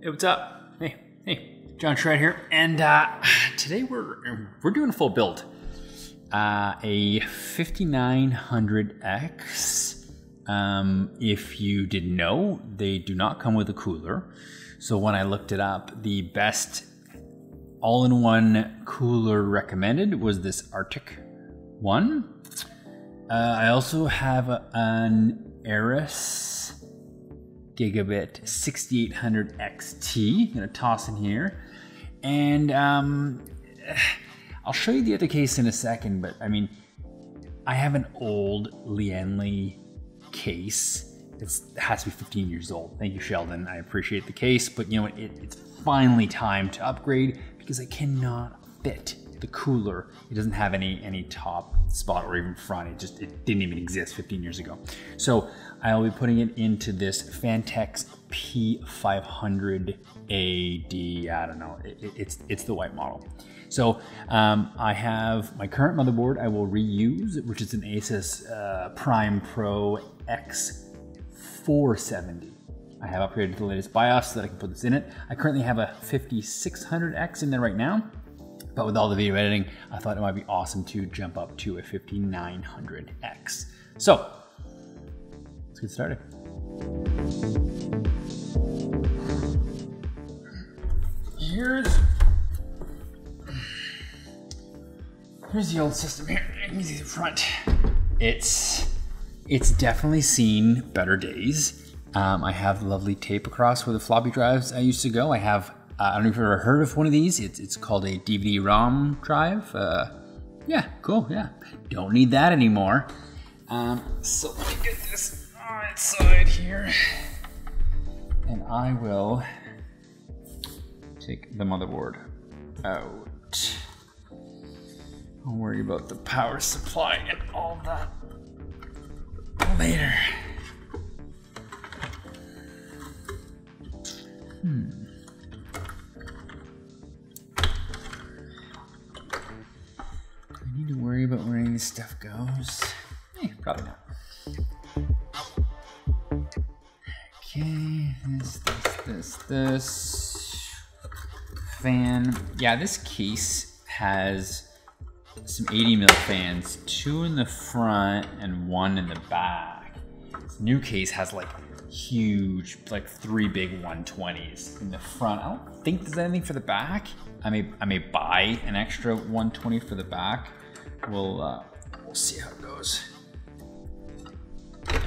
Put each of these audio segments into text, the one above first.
Hey, what's up? Hey, John Shred here, and today we're doing a full build. A 5900X. If you didn't know, they do not come with a cooler. So when I looked it up, the best all-in-one cooler recommended was this Arctic one. I also have an Aorus Gigabyte 6800xt. I'm gonna toss in here, and I'll show you the other case in a second. But I mean, I have an old Lian Li Case. It has to be 15 years old. Thank you, Sheldon. I appreciate the case, but you know what? It's finally time to upgrade because I cannot fit the cooler. It doesn't have any top spot or even front. It didn't even exist 15 years ago. So I'll be putting it into this Phanteks P500D. I don't know. It's the white model. So I have my current motherboard I will reuse, which is an Asus Prime Pro X470. I have upgraded to the latest BIOS so that I can put this in it. I currently have a 5600X in there right now. But with all the video editing, I thought it might be awesome to jump up to a 5900X. So, let's get started. Here's the old system here. You can see the front. It's definitely seen better days. I have lovely tape across where the floppy drives I used to go. I don't know if you've ever heard of one of these. It's called a DVD-ROM drive. Yeah, cool, yeah. Don't need that anymore. So let me get this on its side here. And I will take the motherboard out. I'll worry about the power supply and all that later. To worry about where any of this stuff goes? Hey, probably not. Okay, this fan. Yeah, this case has some 80mm fans, 2 in the front and 1 in the back. This new case has like huge, like 3 big 120s in the front. I don't think there's anything for the back. I may buy an extra 120 for the back. We'll see how it goes. Okay,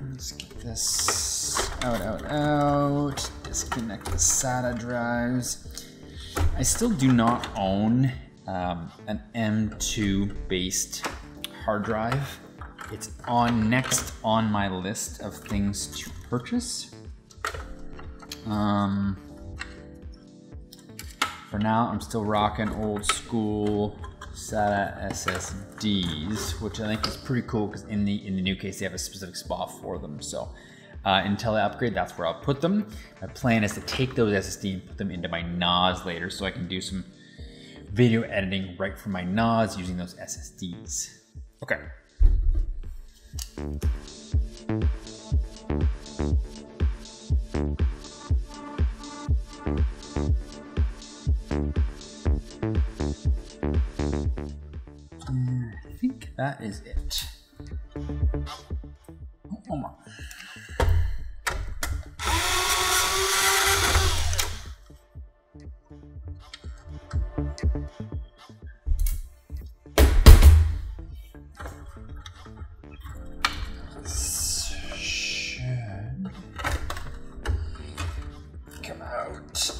let's get this out. Disconnect the SATA drives. I still do not own an M2 based hard drive. It's next on my list of things to purchase. For now, I'm still rocking old school SATA SSDs, which I think is pretty cool because in the new case they have a specific spot for them. So until I upgrade, that's where I'll put them. My plan is to take those SSD and put them into my NAS later, so I can do some video editing right from my NAS using those SSDs. Okay. I think that is it. One more. This should come out.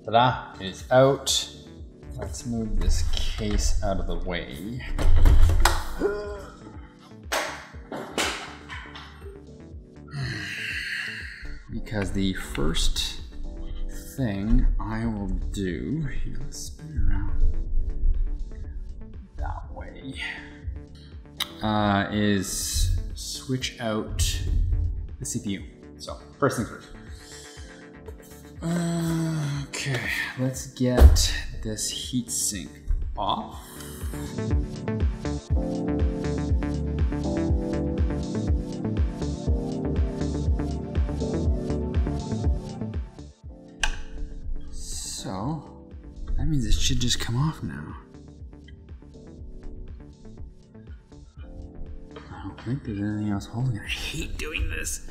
Ta-da, it is out. Let's move this case out of the way. Because the first thing I will do, here, let's spin it around that way, is switch out the CPU. So first things first. Okay, let's get this heatsink off. So, that means it should just come off now. I don't think there's anything else holding it. I hate doing this.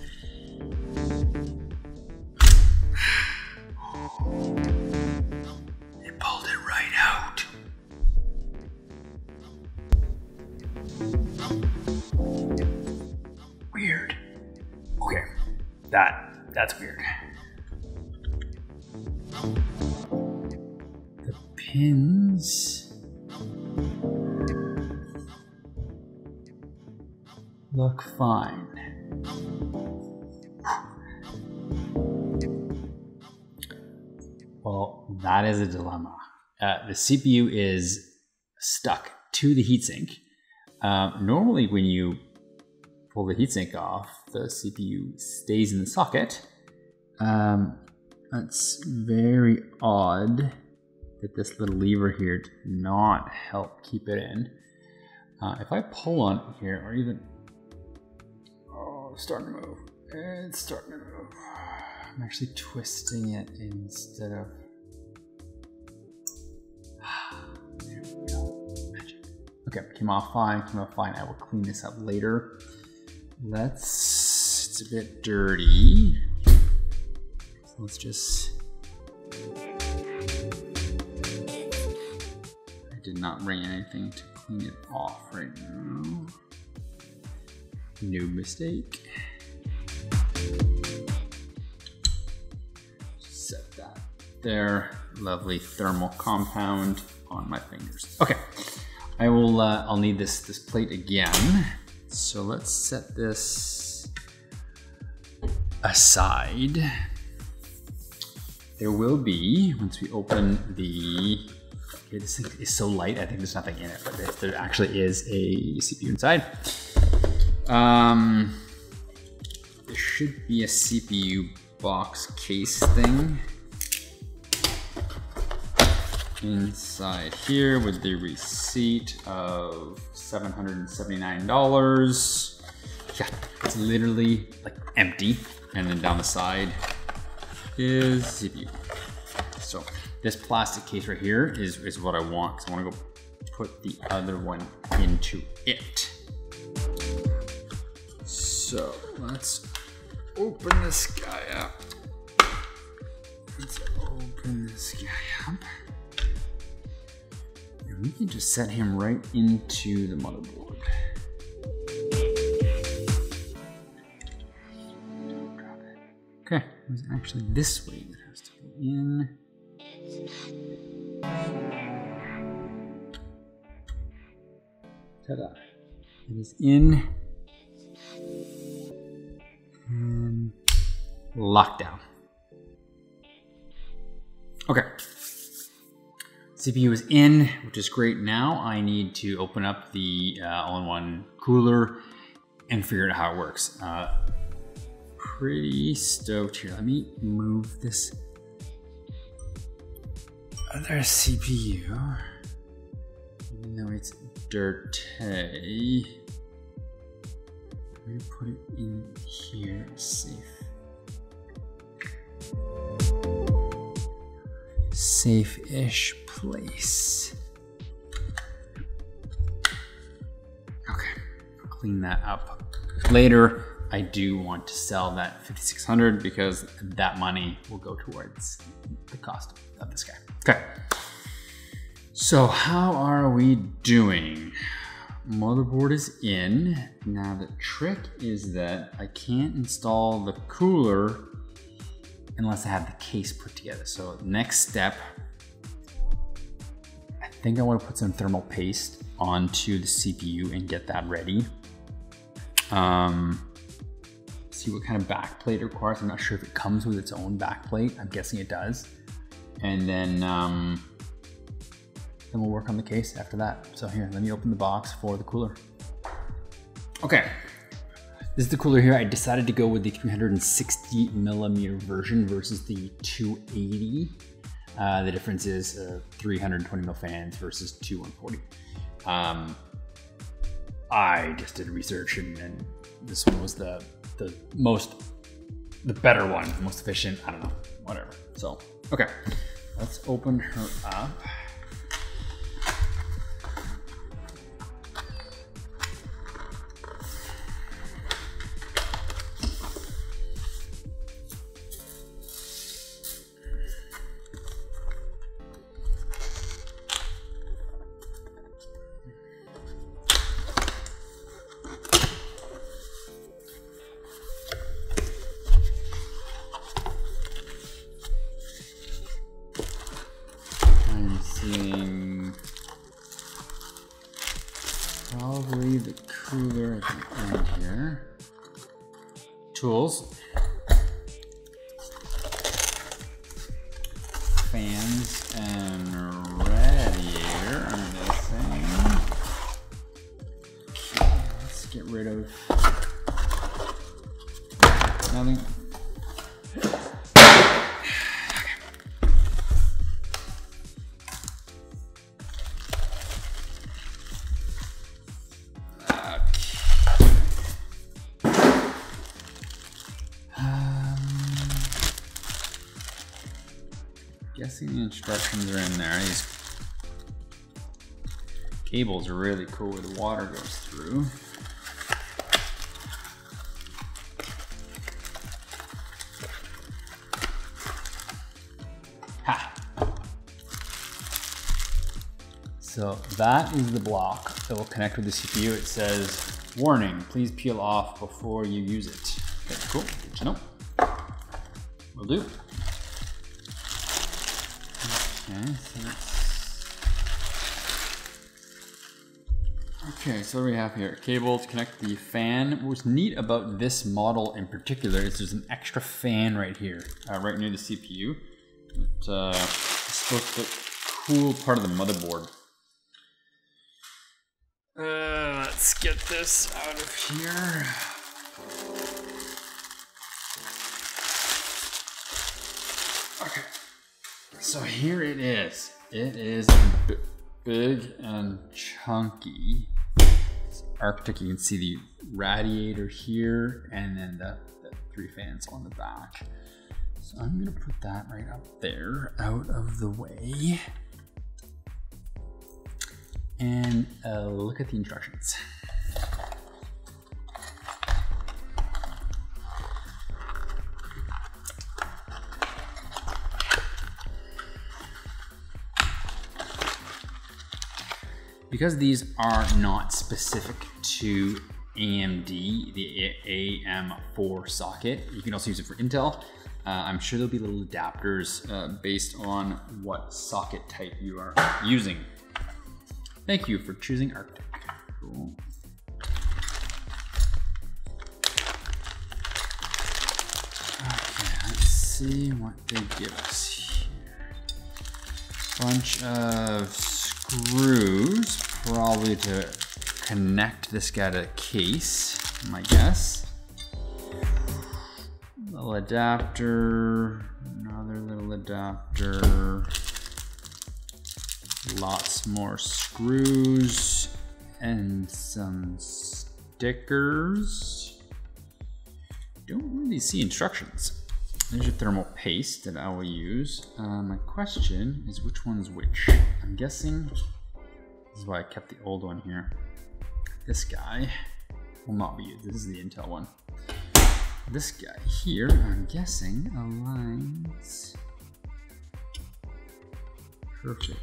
It pulled it right out. Weird. Okay, that's weird. The pins look fine. Well, that is a dilemma. The CPU is stuck to the heatsink. Normally when you pull the heatsink off, the CPU stays in the socket. That's very odd that this little lever here did not help keep it in. If I pull on it here, or even, oh, it's starting to move. It's starting to move. I'm actually twisting it instead of, there we go, magic. Okay, came off fine, I will clean this up later. It's a bit dirty. So let's just, I did not bring anything to clean it off right now. No mistake. Set that there. Lovely thermal compound on my fingers. Okay, I will. I'll need this plate again. So let's set this aside. There will be, once we open the, okay, this thing is so light, I think there's nothing in it, but there actually is a CPU inside. There should be a CPU box case thing inside here with the receipt of $779. Yeah, it's literally like empty. And then down the side is CPU. So this plastic case right here is what I want, because I want to go put the other one into it. So let's open this guy up. Let's open this guy up. And we can just set him right into the motherboard. Okay, it was actually this way that has to go in. Ta-da. It is in. And lockdown. Okay. CPU is in, which is great. Now I need to open up the all-in-one cooler and figure out how it works. Pretty stoked here. Let me move this other CPU, even though it's dirty. I'm gonna put it in here, safe-ish place. Okay, I'll clean that up later. I do want to sell that 5600 because that money will go towards the cost of this guy. Okay. So how are we doing? Motherboard is in. Now the trick is that I can't install the cooler unless I have the case put together. So next step, I think I want to put some thermal paste onto the CPU and get that ready. See what kind of backplate it requires. I'm not sure if it comes with its own backplate. I'm guessing it does. And then we'll work on the case after that. So here, let me open the box for the cooler. Okay, This is the cooler here. I decided to go with the 360 millimeter version versus the 280. The difference is 320 mil fans versus two 140. I just did research and this one was the better one, most efficient. I don't know, whatever. So, okay, let's open her up. Probably the cooler at the end here. Tools. Fans and radiator, I'm guessing. Okay, let's get rid of nothing. Guessing the instructions are in there. These cables are really cool where the water goes through. Ha! So that is the block that will connect with the CPU. It says, warning, please peel off before you use it. Okay, cool, good to know. Will do. Okay, so what do we have here? Cable to connect the fan. What was neat about this model in particular is there's an extra fan right here, right near the CPU. It's supposed to cool part of the motherboard. Let's get this out of here. Okay. So here it is. It is big and chunky. It's Arctic. You can see the radiator here and then the three fans on the back. So I'm gonna put that right up there, out of the way. And look at the instructions. Because these are not specific to AMD, the AM4 socket, you can also use it for Intel. I'm sure there'll be little adapters based on what socket type you are using. Thank you for choosing Arctic. Cool. Okay, let's see what they give us here. Bunch of screws, probably to connect this guy to a case, my guess. Little adapter, another little adapter. Lots more screws and some stickers. Don't really see instructions. There's your thermal paste that I will use. My question is which one's which? I'm guessing, this is why I kept the old one here. This guy will not be used. This is the Intel one. This guy here, I'm guessing, aligns perfectly.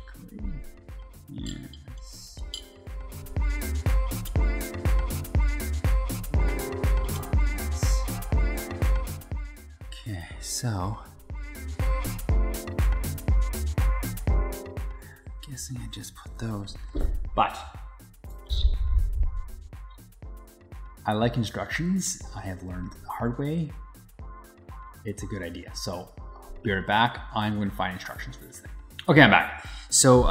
Yes. Okay, so guessing I just put those, but I like instructions. I have learned the hard way. It's a good idea. So be right back. I'm going to find instructions for this thing. Okay, I'm back. So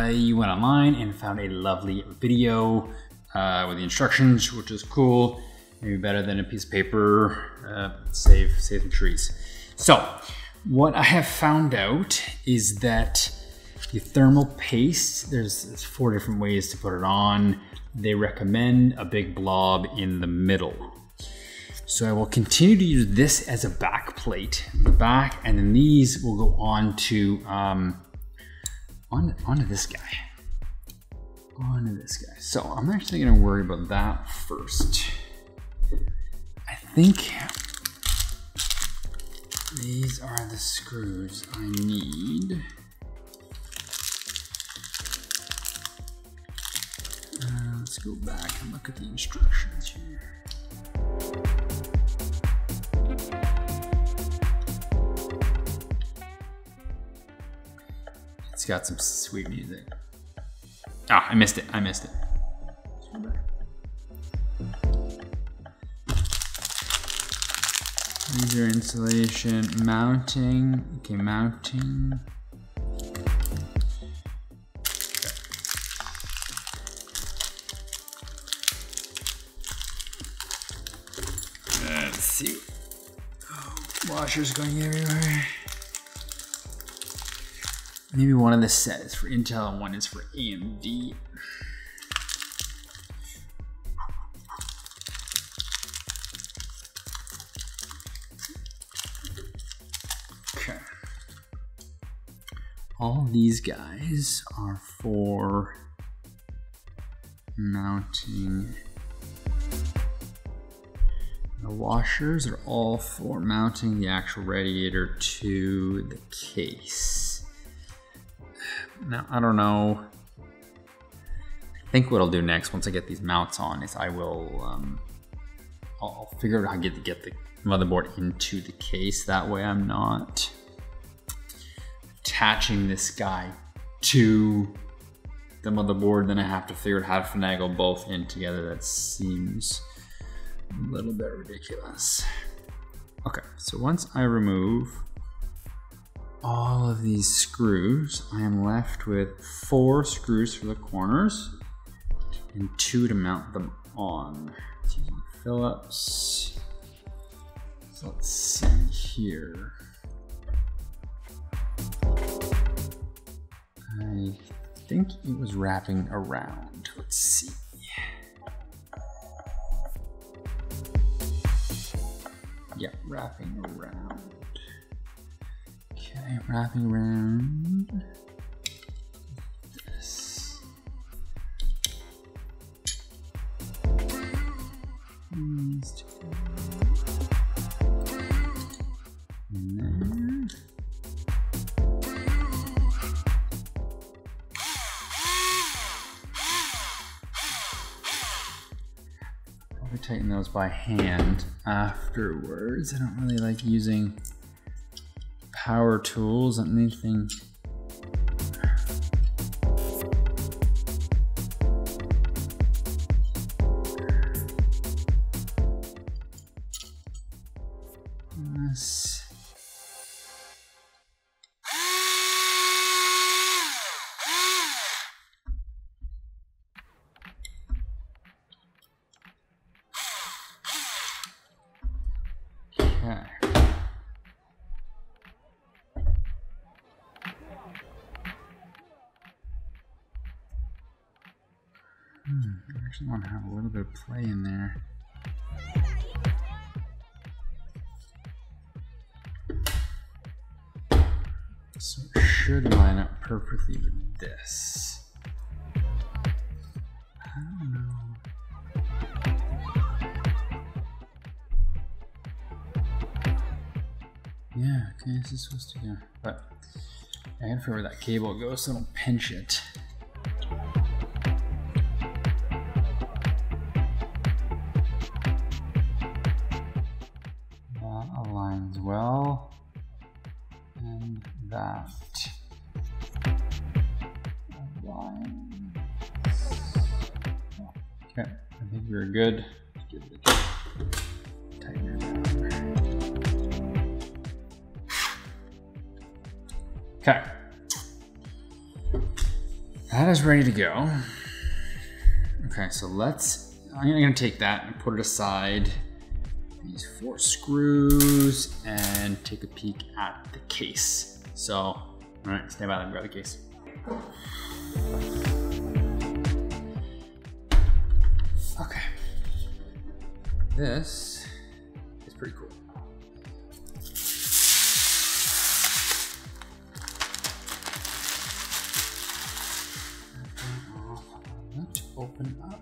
you went online and found a lovely video with the instructions, which is cool. Maybe better than a piece of paper, save some trees. So what I have found out is that the thermal paste, there's 4 different ways to put it on. They recommend a big blob in the middle. So I will continue to use this as a back plate in the back, and then these will go onto this guy. Onto this guy. So I'm actually gonna worry about that first. I think these are the screws I need. Let's go back and look at the instructions here. It's got some sweet music. Ah, I missed it. Laser installation, mounting. Okay, mounting. Let's see. Oh, washers going everywhere. Maybe one of the set is for Intel and one is for AMD. Okay. All these guys are for mounting. The washers are all for mounting the actual radiator to the case. Now, I don't know. I think what I'll do next, once I get these mounts on, is I will, I'll figure out how to get the motherboard into the case. That way I'm not attaching this guy to the motherboard. Then I have to figure out how to finagle both in together. That seems a little bit ridiculous. Okay, so once I remove all of these screws, I am left with 4 screws for the corners and 2 to mount them on. Using Phillips. So let's see here. I think it was wrapping around. Let's see. Yeah, wrapping around. Okay, wrapping around this. These two. And then probably tighten those by hand afterwards. I don't really like using power tools and anything. This. Okay. I actually want to have a little bit of play in there. So it should line up perfectly with this. I don't know. Yeah, okay, this is supposed to go. But I gotta figure where that cable goes so I don't pinch it. Well, and that aligns. Okay, I think we're good. Give it a tighten it down. Okay, that is ready to go. Okay, so let's I'm gonna take that and put it aside. These 4 screws and take a peek at the case. So, all right, stand by, let me grab the case. Okay, this is pretty cool. Let's open up.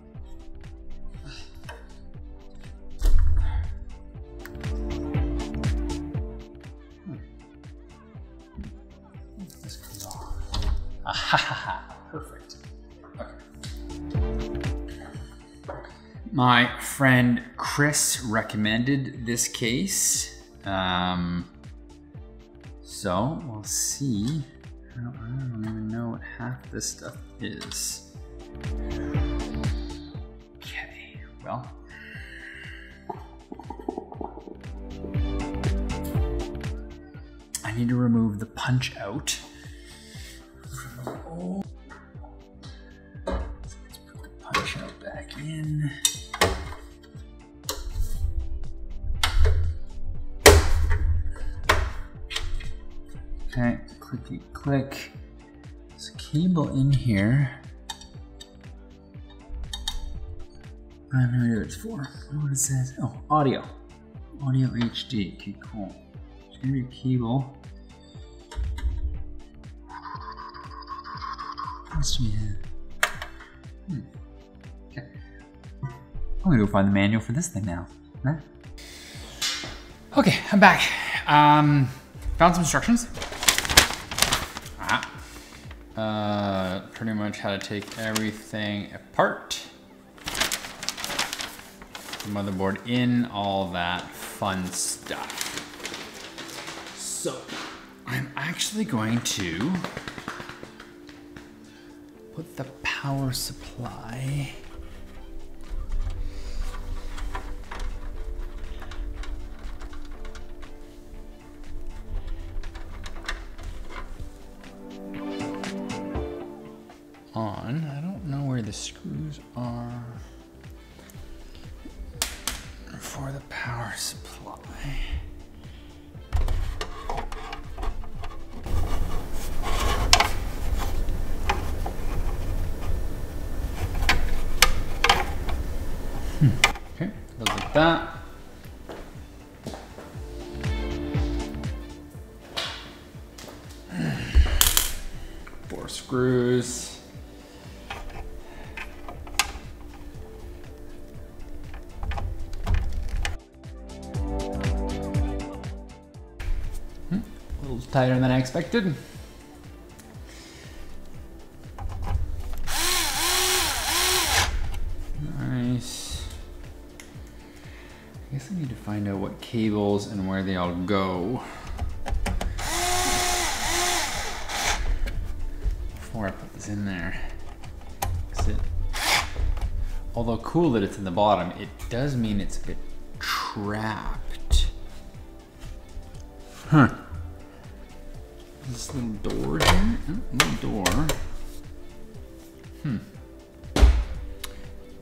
This comes off. Perfect. Okay. My friend Chris recommended this case. So we'll see. I don't even know what half this stuff is. Okay, well. I need to remove the punch out. Let's put the punch out back in. Okay, clicky click. There's a cable in here. I have no idea what it's for. I don't know what it says. Oh, audio. Audio HD. Okay, cool. There's gonna be a cable. Must be okay. I'm gonna go find the manual for this thing now. Huh? Okay, I'm back. Found some instructions. Pretty much how to take everything apart. The motherboard in, all that fun stuff. So, I'm actually going to put the power supply on. I don't know where the screws are for the power supply. Okay, goes like that. Four screws. A little tighter than I expected. Nice. I guess I need to find out what cables and where they all go before I put this in there. Although cool that it's in the bottom, it does mean it's a bit trapped. Huh. This little door here? Oh, little door.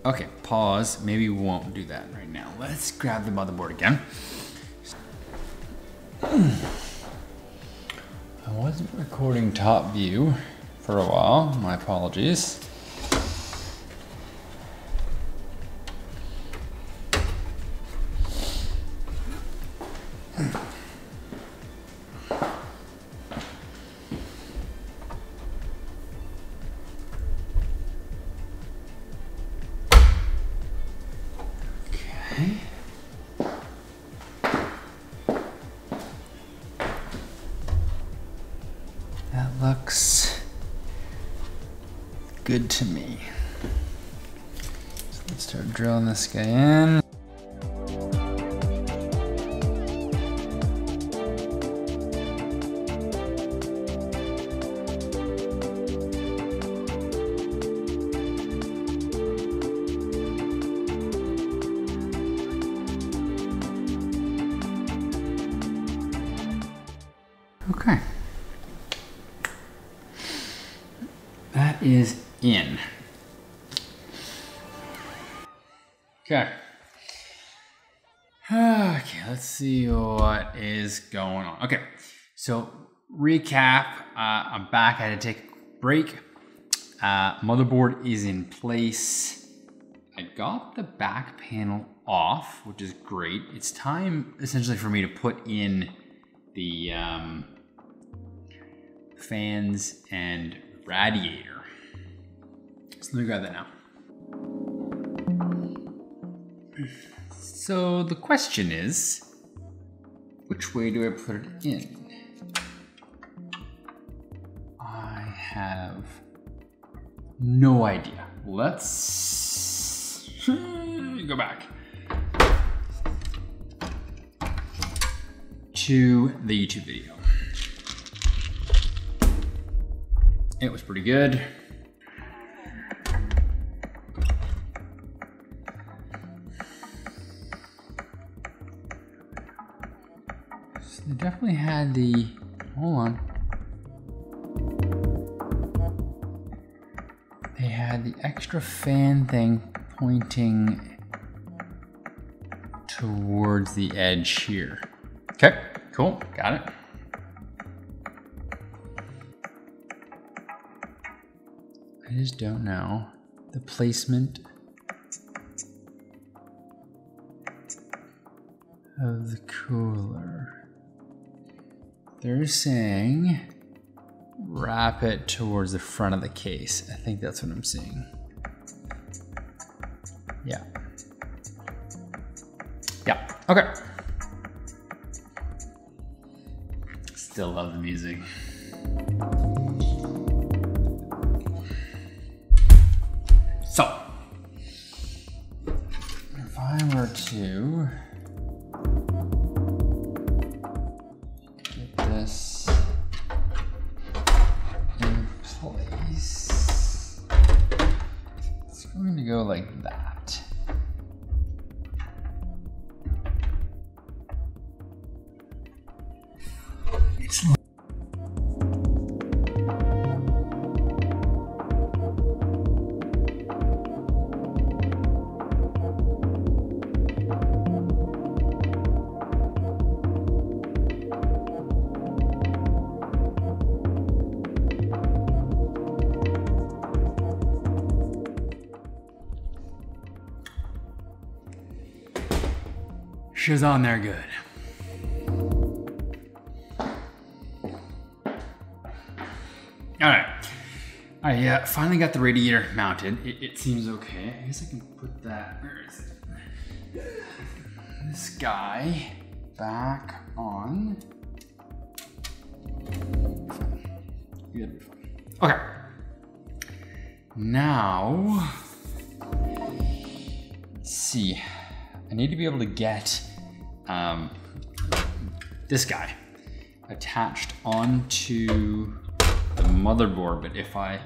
Okay, pause. Maybe we won't do that right now. Let's grab the motherboard again. I wasn't recording top view for a while. My apologies. That looks good to me. So let's start drilling this guy in. Okay. That is in. Okay. Okay, let's see what is going on. Okay, so recap. I'm back. I had to take a break. Motherboard is in place. I got the back panel off, which is great. It's time essentially for me to put in the fans and radiator. So let me grab that now. So the question is, which way do I put it in? I have no idea. Let's go back to the YouTube video. It was pretty good. So they definitely had the, hold on. They had the extra fan thing pointing towards the edge here. Okay, cool, got it. I just don't know the placement of the cooler. They're saying wrap it towards the front of the case. I think that's what I'm seeing. Yeah. Yeah, okay. Still love the music. So, if I were to get this in place, it's going to go like that. It's she's on there good. All right, I finally got the radiator mounted. It seems okay. I guess I can put that, where is it? This guy back on. Good. Okay. Now, let's see. I need to be able to get this guy attached onto the motherboard, but if I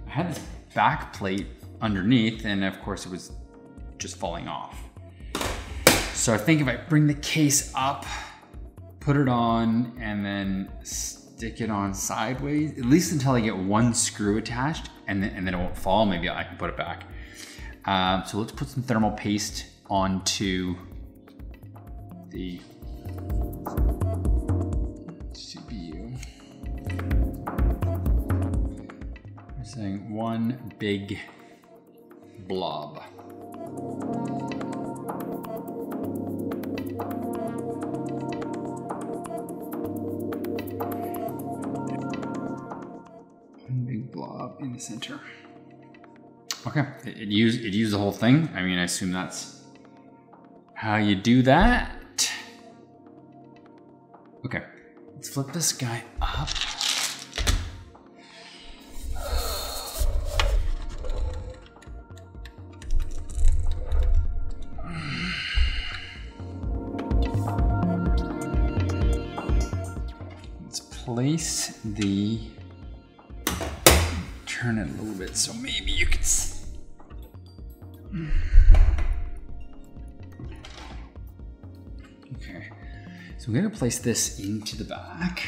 had this back plate underneath, and of course it was just falling off. So I think if I bring the case up, put it on, and then stick it on sideways, at least until I get one screw attached, and then it won't fall, maybe I can put it back. So let's put some thermal paste onto the CPU. We're saying one big blob. One big blob in the center. Okay, it used the whole thing. I mean, I assume that's how you do that. Okay, let's flip this guy up. Let's place the, turn it a little bit so maybe you can see. Okay, so I'm gonna place this into the back.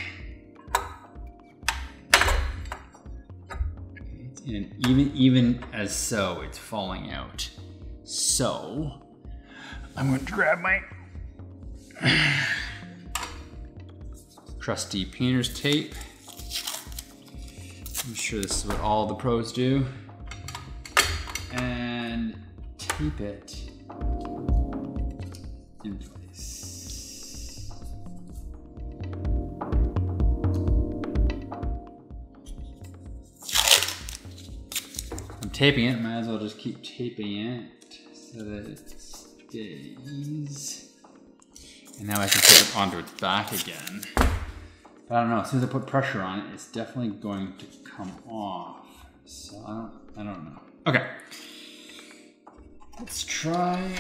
Okay, and even as so, it's falling out. So I'm going to grab my trusty painter's tape. I'm sure this is what all the pros do. And tape it in place. I'm taping it, might as well just keep taping it so that it stays. And now I can put it onto its back again. But I don't know, as soon as I put pressure on it, it's definitely going to come off. So I don't know. Okay. Let's try.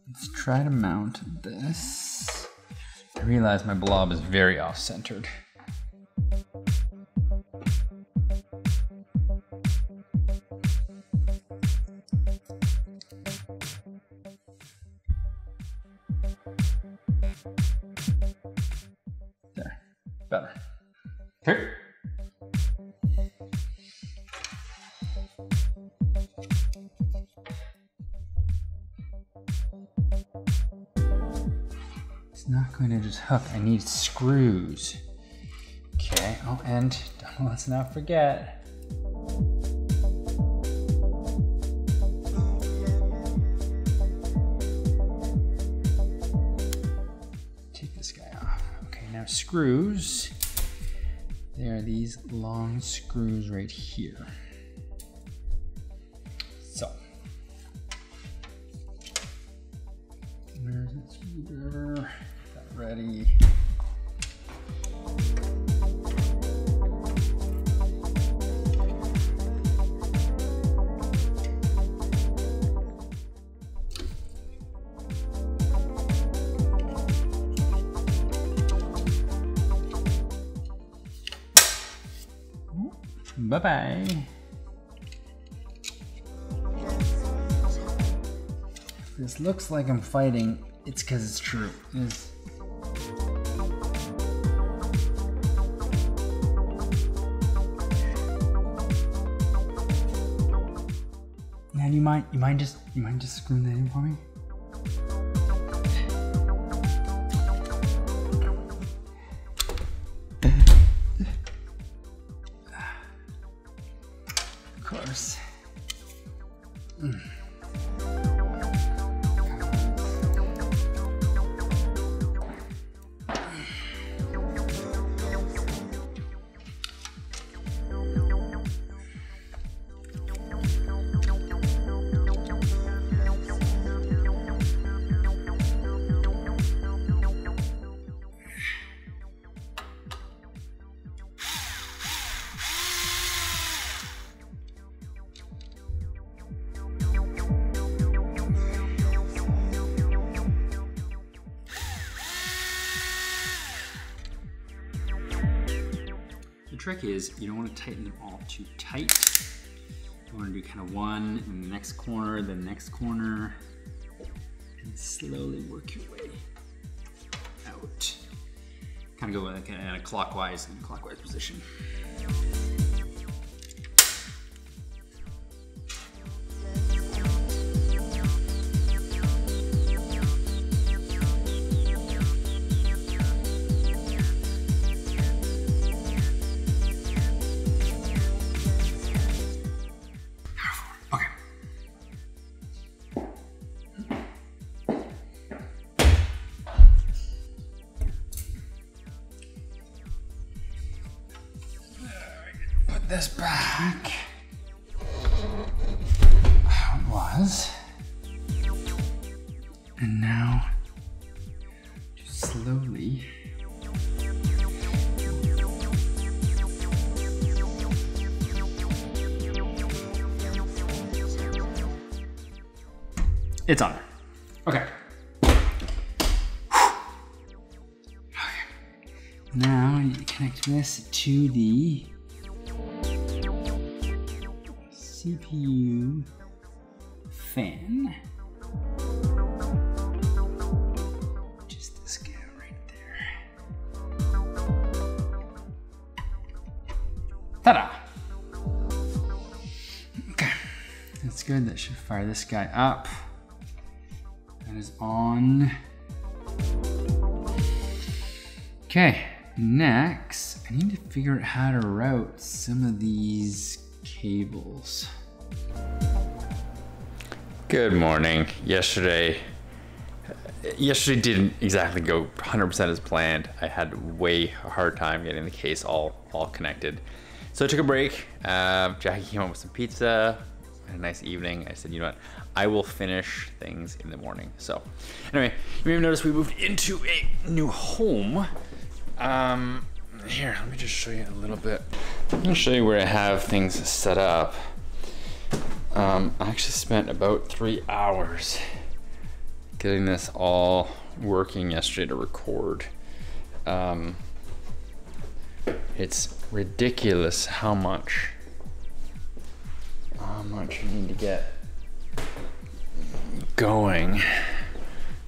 Let's try to mount this. I realize my blob is very off-centered. There, better. Okay. It's not going to just hook. I need screws. Okay. Oh, and let's not forget. Take this guy off. Okay, now screws. There are these long screws right here. So. Where's the screwdriver? Got ready. Bye-bye. This looks like I'm fighting. It's because it's true. Now, you mind just screwing that in for me? Of course. The trick is you don't want to tighten them all too tight. You want to do kind of one in the next corner, then next corner, and slowly work your way out. Kind of go like in a clockwise position. This back how it was, and now just slowly it's on there. Okay. Now I need to connect this to the CPU fan. Ta-da! Okay, that's good. That should fire this guy up. That is on. Okay, next, I need to figure out how to route some of these cables. Good morning. Yesterday didn't exactly go 100% as planned. I had way a hard time getting the case all connected. So I took a break. Jackie came home with some pizza. Had a nice evening. I said, you know what? I will finish things in the morning. So anyway, you may have noticed we moved into a new home. Here, let me just show you a little bit. I'm gonna show you where I have things set up. I actually spent about 3 hours getting this all working yesterday to record. It's ridiculous how much you need to get going.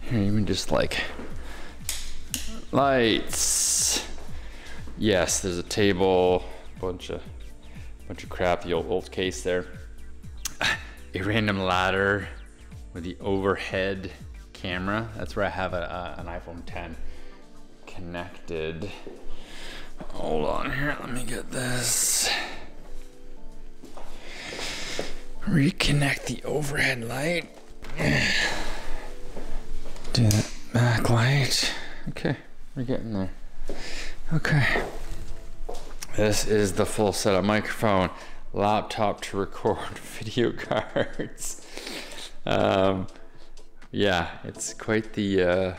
Here, even just like lights. Yes, there's a table, bunch of crap, the old case there. A random ladder with the overhead camera. That's where I have an iPhone 10 connected. Hold on here, let me get this. Reconnect the overhead light. Do that backlight. Okay, we're getting there. Okay. This is the full setup: microphone, laptop to record video cards. Yeah, it's quite the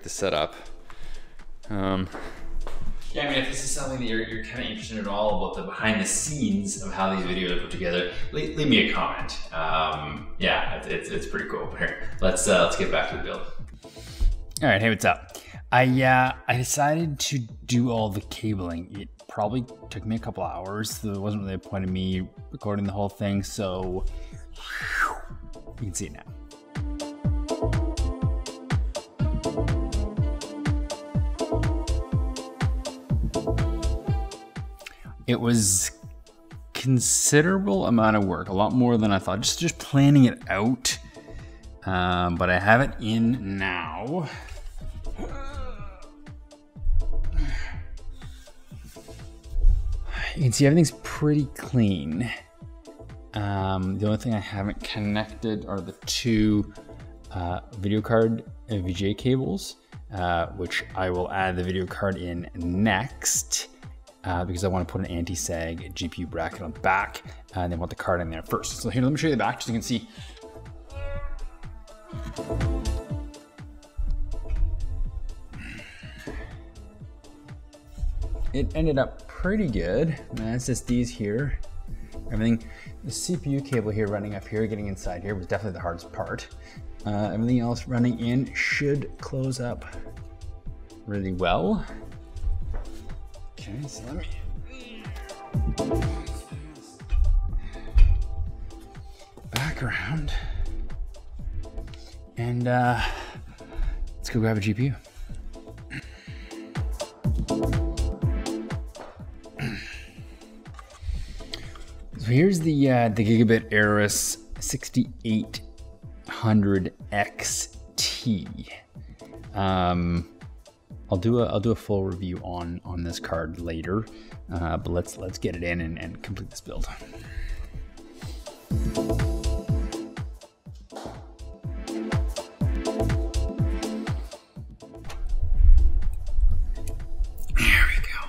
setup. Yeah, I mean, if this is something that you're kind of interested in at all about the behind the scenes of how these videos are put together, leave me a comment. Yeah, it's pretty cool. Here, let's get back to the build. All right, hey, what's up? I decided to do all the cabling. It probably took me a couple hours. There wasn't really a point of me recording the whole thing, so you can see it now. It was considerable amount of work, a lot more than I thought, just planning it out. But I have it in now. You can see everything's pretty clean. The only thing I haven't connected are the two video card VGA cables, which I will add the video card in next. Because I want to put an anti-sag GPU bracket on the back, and then want the card in there first. So here, let me show you the back so you can see. It ended up pretty good. My SSDs here, everything. The CPU cable here running up here, getting inside here was definitely the hardest part. Everything else running in should close up really well. Okay, so let me back around and let's go grab a GPU. So here's the Gigabyte Aorus 6800xt. I'll do a full review on this card later, but let's get it in and complete this build. There we go.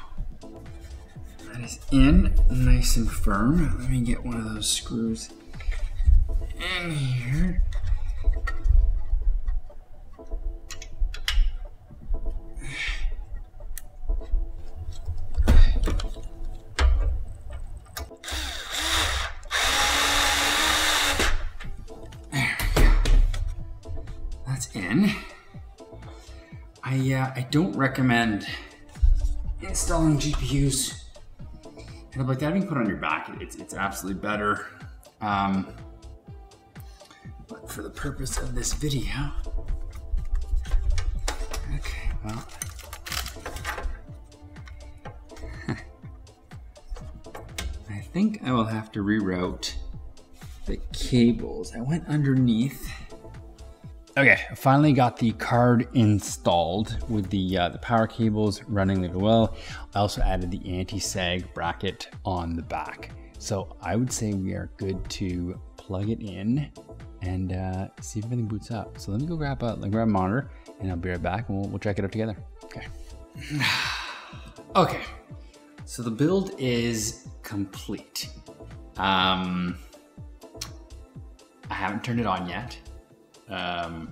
That is in, nice and firm. Let me get one of those screws in here. In. I don't recommend installing GPUs kind of like that. Having put on your back, it's absolutely better. But for the purpose of this video, okay, well, think I will have to reroute the cables. I went underneath. Okay, I finally got the card installed with the power cables running really well. I also added the anti-sag bracket on the back. So I would say we are good to plug it in and see if everything boots up. So let me go grab a monitor and I'll be right back and we'll check it out together. Okay. Okay, so the build is complete. I haven't turned it on yet. I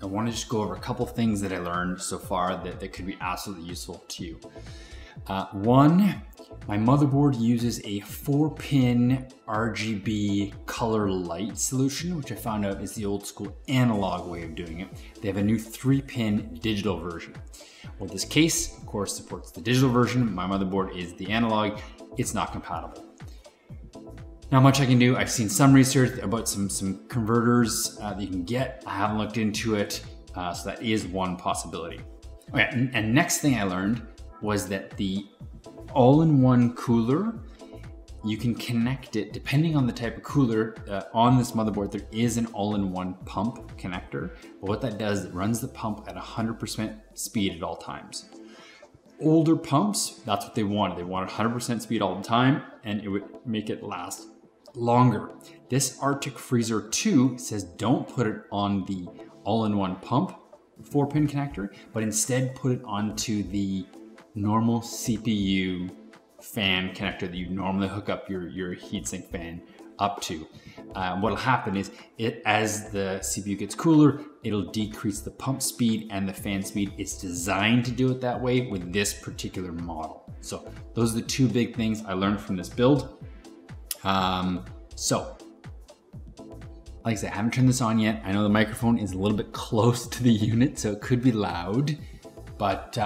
want to just go over a couple things that I learned so far that could be absolutely useful to you. One, my motherboard uses a 4-pin RGB color light solution, which I found out is the old school analog way of doing it. They have a new 3-pin digital version. Well, this case, of course, supports the digital version. My motherboard is the analog. It's not compatible. Not much I can do. I've seen some research about some converters that you can get. I haven't looked into it, so that is one possibility. Okay, and next thing I learned was that the all-in-one cooler, you can connect it, depending on the type of cooler, on this motherboard, there is an all-in-one pump connector. But what that does, it runs the pump at 100% speed at all times. Older pumps, that's what they wanted. They wanted 100% speed all the time, and it would make it last longer. This Arctic Freezer 2 says don't put it on the all-in-one pump 4-pin connector, but instead put it onto the normal CPU fan connector that you normally hook up your heatsink fan up to. What'll happen is, as the CPU gets cooler, it'll decrease the pump speed and the fan speed. It's designed to do it that way with this particular model. So those are the two big things I learned from this build. So, like I said, I haven't turned this on yet. I know the microphone is a little bit close to the unit, so it could be loud, but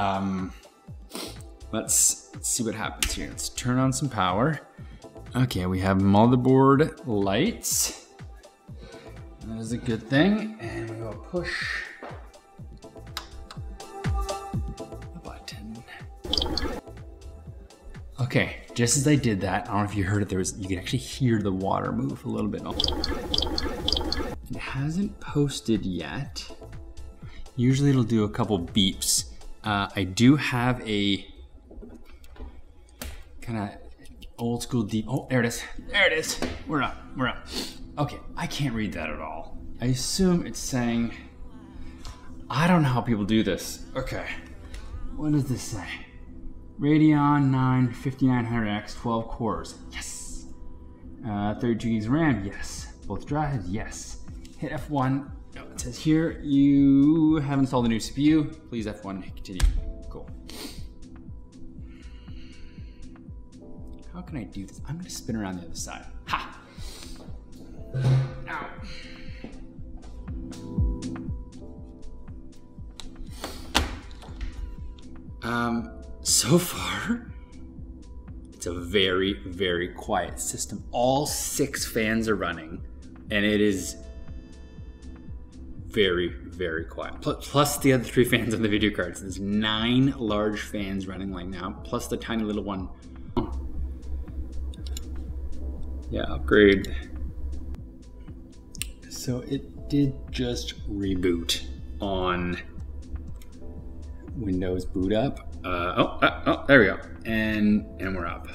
let's see what happens here. Let's turn on some power. Okay, we have motherboard lights. That is a good thing. And we go push the button. Okay, just as I did that, I don't know if you heard it, you can actually hear the water move a little bit. It hasn't posted yet. Usually it'll do a couple beeps. I do have a kind of old school deep. Oh, there it is. There it is. We're up. We're up. Okay, I can't read that at all. I assume it's saying, I don't know how people do this. Okay, what does this say? Radeon 9 5900X, 12 cores. Yes. 32 gigs of RAM. Yes. Both drives. Yes. Hit F1. No, it says here you have installed a new CPU. Please F1 to continue. Cool. How can I do this? I'm gonna spin around the other side. Ha! Ow. So far, it's a very, very quiet system. All 6 fans are running, and it is very, very quiet. Plus the other 3 fans on the video cards. There's 9 large fans running right now, plus the tiny little one. Yeah, upgrade. So it did just reboot on Windows boot up. Oh, there we go. And we're up.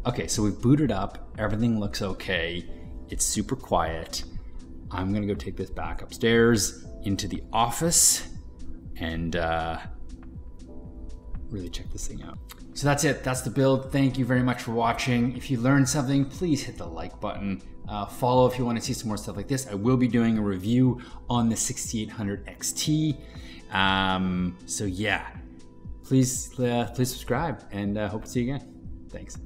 Okay, so we've booted up. Everything looks okay. It's super quiet. I'm gonna go take this back upstairs into the office and really check this thing out. So that's it. That's the build. Thank you very much for watching. If you learned something, please hit the like button. Follow if you want to see some more stuff like this. I will be doing a review on the 6800XT. So yeah, please subscribe, and hope to see you again. Thanks.